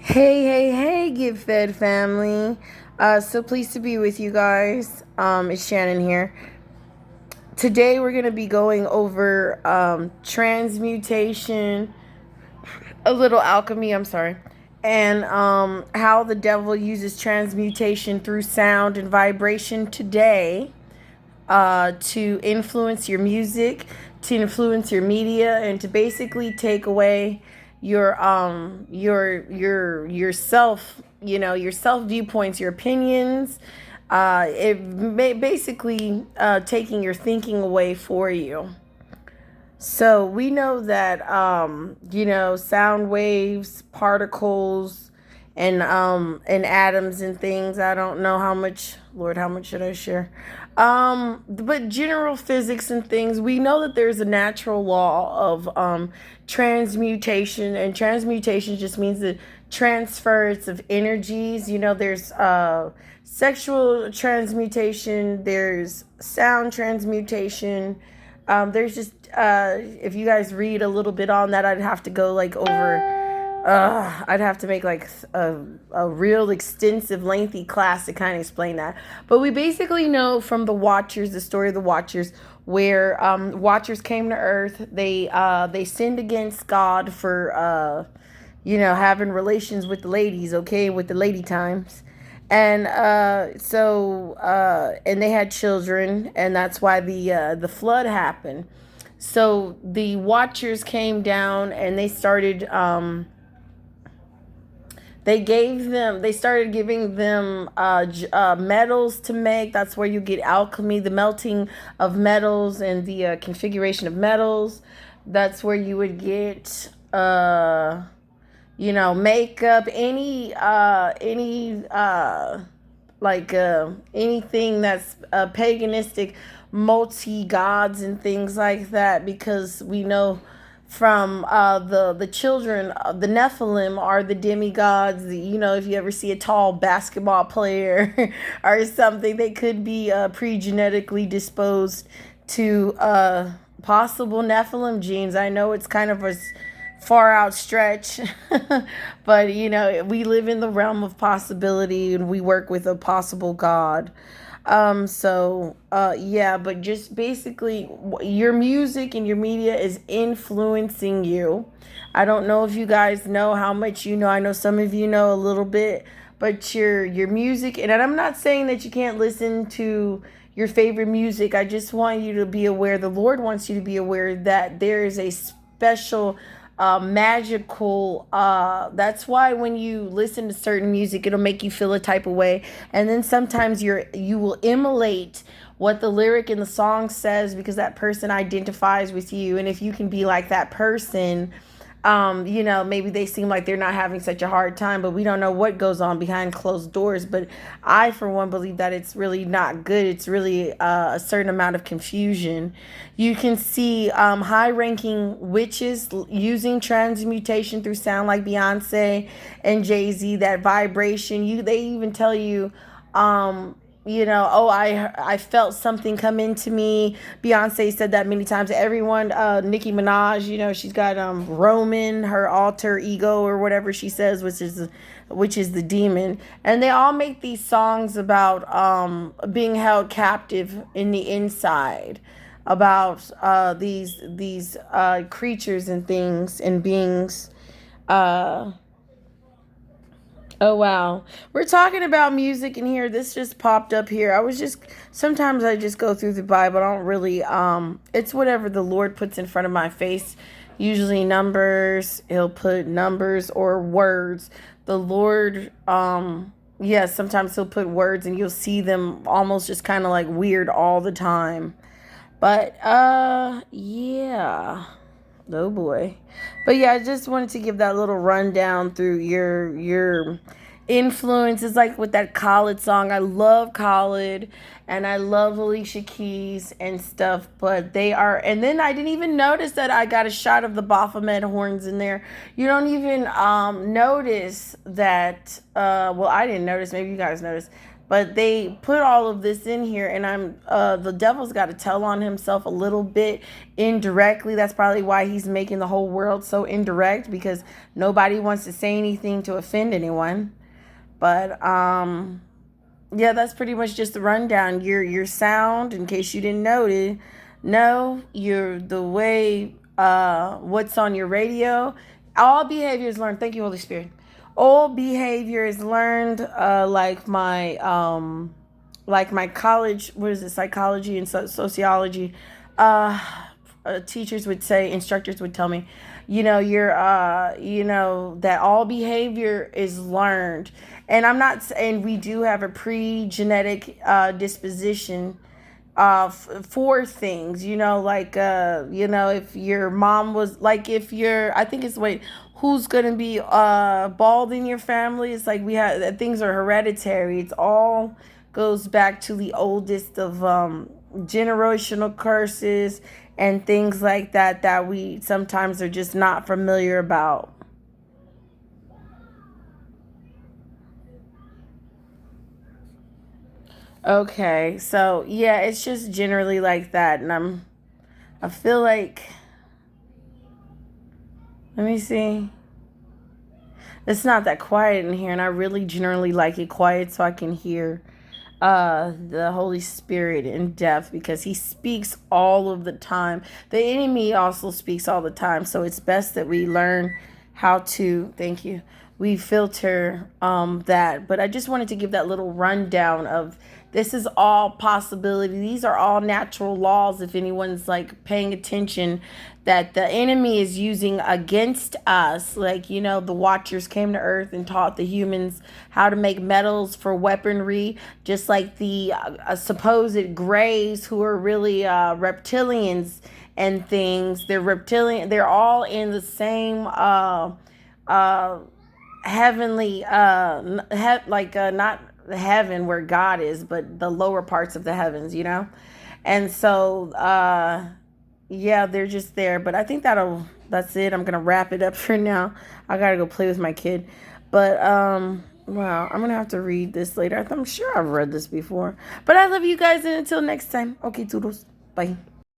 Hey, hey, hey, Get Fed family. So pleased to be with you guys. It's Shannon here. Today we're going to be going over transmutation, a little alchemy, I'm sorry, and how the devil uses transmutation through sound and vibration today to influence your music, to influence your media, and to basically take away yourself, your self viewpoints, your opinions. It basically taking your thinking away for you. So we know that sound waves, particles, and atoms and things. I don't know how much, Lord, how much should I share? But general physics and things, we know that there's a natural law of transmutation, and transmutation just means the transference of energies. There's sexual transmutation, there's sound transmutation. There's just if you guys read a little bit on that, I'd have to go like over. I'd have to make like a real extensive, lengthy class to kind of explain that. But we basically know from the Watchers, the story of the Watchers, where Watchers came to Earth. They sinned against God for having relations with the ladies, okay, with the lady times. And and they had children, and that's why the flood happened. So the Watchers came down, and they started giving them metals to make. That's where you get alchemy, the melting of metals and the configuration of metals. That's where you would get makeup, anything that's paganistic, multi gods and things like that, because we know from the children, the Nephilim are the demigods. If you ever see a tall basketball player or something, they could be pre-genetically disposed to possible Nephilim genes. I know it's kind of a far out stretch, but we live in the realm of possibility, and we work with a possible God. But just basically, your music and your media is influencing you. I don't know if you guys know how much you know. I know some of you know a little bit, but your music, and I'm not saying that you can't listen to your favorite music. I just want you to be aware, the Lord wants you to be aware that there is a special magical, that's why when you listen to certain music, it'll make you feel a type of way, and then sometimes you will emulate what the lyric in the song says, because that person identifies with you. And if you can be like that person, maybe they seem like they're not having such a hard time, but we don't know what goes on behind closed doors. But I, for one, believe that it's really not good. It's really a certain amount of confusion. You can see high-ranking witches using transmutation through sound, like Beyonce and Jay-Z, that vibration. They even tell you, I felt something come into me. Beyonce said that many times. Everyone, Nicki Minaj, she's got Roman, her alter ego or whatever she says, which is the demon. And they all make these songs about being held captive in the inside, about these creatures and things and beings. Oh wow. We're talking about music in here. This just popped up here. Sometimes I just go through the Bible. I don't really it's whatever the Lord puts in front of my face. Usually numbers. He'll put numbers or words. The Lord sometimes he'll put words, and you'll see them almost just kind of like weird all the time. But yeah. Oh boy. But yeah, I just wanted to give that little rundown through your influences, like with that Khalid song. I love Khalid, and I love Alicia Keys and stuff, but they are, and then I didn't even notice that I got a shot of the Baphomet horns in there. You don't even notice that I didn't notice, maybe you guys noticed But they put all of this in here, and the devil's got to tell on himself a little bit indirectly. That's probably why he's making the whole world so indirect, because nobody wants to say anything to offend anyone. But yeah, that's pretty much just the rundown. Your sound, in case you didn't notice, no, you're the way what's on your radio. All behavior is learned. Thank you, Holy Spirit. All behavior is learned, like my college, what is it, psychology and sociology, uh, teachers would say, instructors would tell me, that all behavior is learned. And I'm not saying we do have a pre-genetic disposition for things, if your mom was like, if you're, I think it's, wait, who's gonna be bald in your family? It's like we have, things are hereditary. It's all goes back to the oldest of generational curses and things like that we sometimes are just not familiar about. Okay, so yeah, it's just generally like that, and I feel like, let me see. It's not that quiet in here, and I really generally like it quiet so I can hear the Holy Spirit in depth, because he speaks all of the time. The enemy also speaks all the time, so it's best that we learn how to, thank you, we filter that. But I just wanted to give that little rundown of, this is all possibility. These are all natural laws, if anyone's like paying attention, that the enemy is using against us. Like, the Watchers came to Earth and taught the humans how to make metals for weaponry, just like the supposed Greys, who are really reptilians and things. They're reptilian. They're all in the same uh, heavenly, not heaven where God is, but the lower parts of the heavens. And so, yeah, they're just there. But I think that's it. I'm gonna wrap it up for now. I gotta go play with my kid. But wow, I'm gonna have to read this later. I'm sure I've read this before. But I love you guys, and until next time. Okay, toodles. Bye.